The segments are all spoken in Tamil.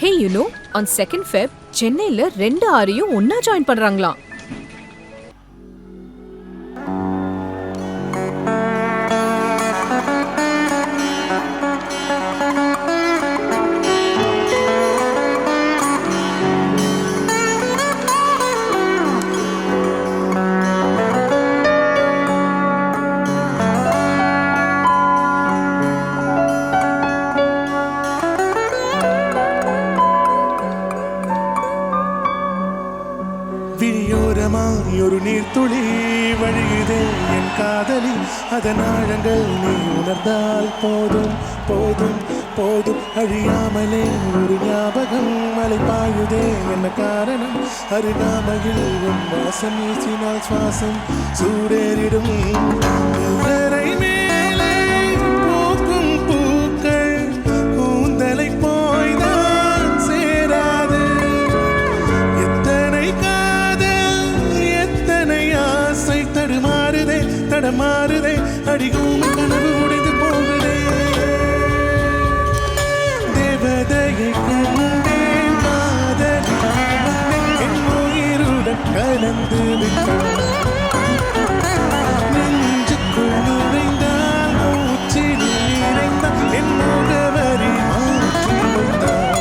Hey, on 2nd Feb, சென்னையில 2 ஆரியும் ஒன்னா ஜாயின் பண்றாங்களாம். ஒரு நீர்த்துளி வழியுதே என் காதலி, அதன் ஆழங்கள் நீ உணர்ந்தால் போதும் போதும் போதும். அழியாமலே ஒரு ஞாபகம் மலை பாயுதே, என்ன காரணம்? அருகாமையில் உன் வாசம் வீசினால் சுவாசம் சூடேறிடும். மேலே பூக்கும் பூக்கள் கூந்தலை போய்தான் சேராது. எத்தனை தடுமாறுதே தடமாறுதே, அடிக்கும் கனவு உடைந்து போகுதே. தேவதையை கண்டேன், காதல் என் உயிருடன் கலந்து விட்டான். நெஞ்சுக்குள் நுழைந்தால் மூச்சில் நிறைந்தால் என் முகவரி மாற்றி வந்தார்.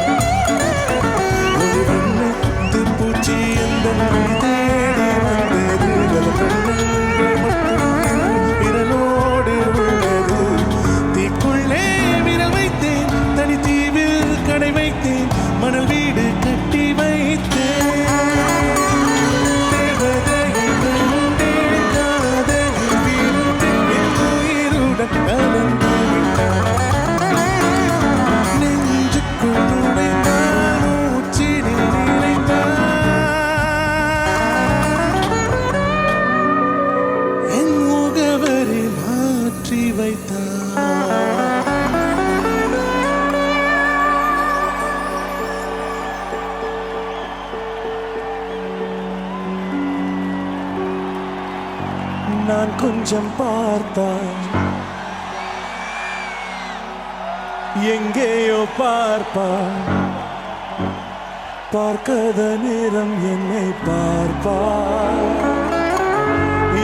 ஒரு வண்ணத்து பூச்சி எந்த தேடி வந்தது, விரலோடு உள்ளது. தீக்குள்ளே விரல் வைத்தேன், தனி தீவில் கடை வைத்தேன், மணல் வீடு கட்டி வைத்தேன். தேவதையை கண்டேன், காதலில் வீழ்ந்தேன், என் உயிருடன் கலந்து விட்டான். நெஞ்சுக்குள் நுழைந்தான், மூச்சினில் நிறைந்தான், மாற்றி வைத்தார். நான் கொஞ்சம் பார்த்தால் எங்கேயோ பார்ப்பார், பார்க்காத நேரம் என்னை பார்ப்பார்,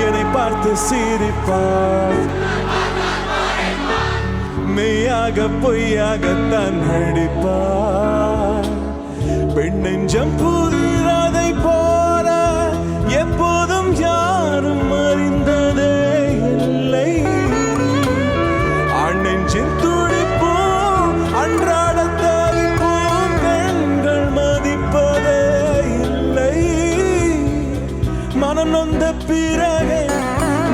என்னை பார்த்து சிரிப்பார். மெய்யாக பொய்யாகத்தான் நடிப்பார். பெண் நெஞ்சம் புதிராதை போல எப்போதும் யாரும் அறிந்ததே இல்லை. ஆண் நெஞ்சின் துடிப்பும் அன்றாட தவிப்பும் பெண்கள் மதிப்பதே இல்லை. மனம் நொந்த பிறகு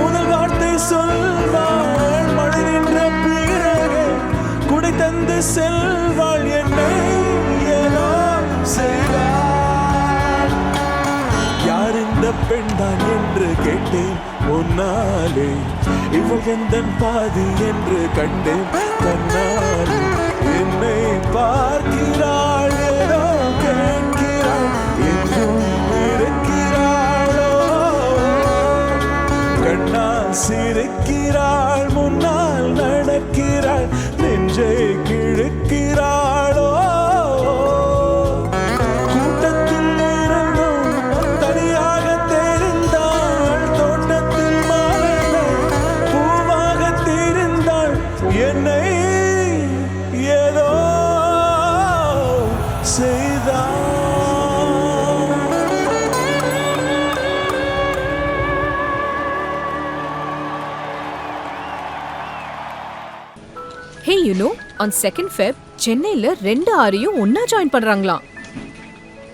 முதல் வார்த்தை சொல்வாள், மழை நின்ற பிறகு குடை தந்து செல்வாள். என்னை ஏதோ செய்வாள். யார் இந்த பெண் தான் என்று கேட்டேன் முன்னாலே, இவள் எந்தன் பாதி என்று கண்டேன் தன்னால். என்னை பார்க்கிறாள், ஏதோ கேட்கிறாள், என்றும் இருக்கிறாளோ. கண்ணால் சிரிக்கிறாள், முன்னால் நடக்கிறாள், நெஞ்சை கிழக்கிறாளோ. கூட்டத்தில் இருந்தும் தனியாக தெரிந்தாள், தோட்டத்தில் மலர்ந்த பூவாக தெரிந்தாள். என்னை ஏதோ செய்தாள். Hey, on 2nd Feb, சென்னையில 2 ஆரியும் ஒன்னா ஜாயின் பண்றாங்களாம்.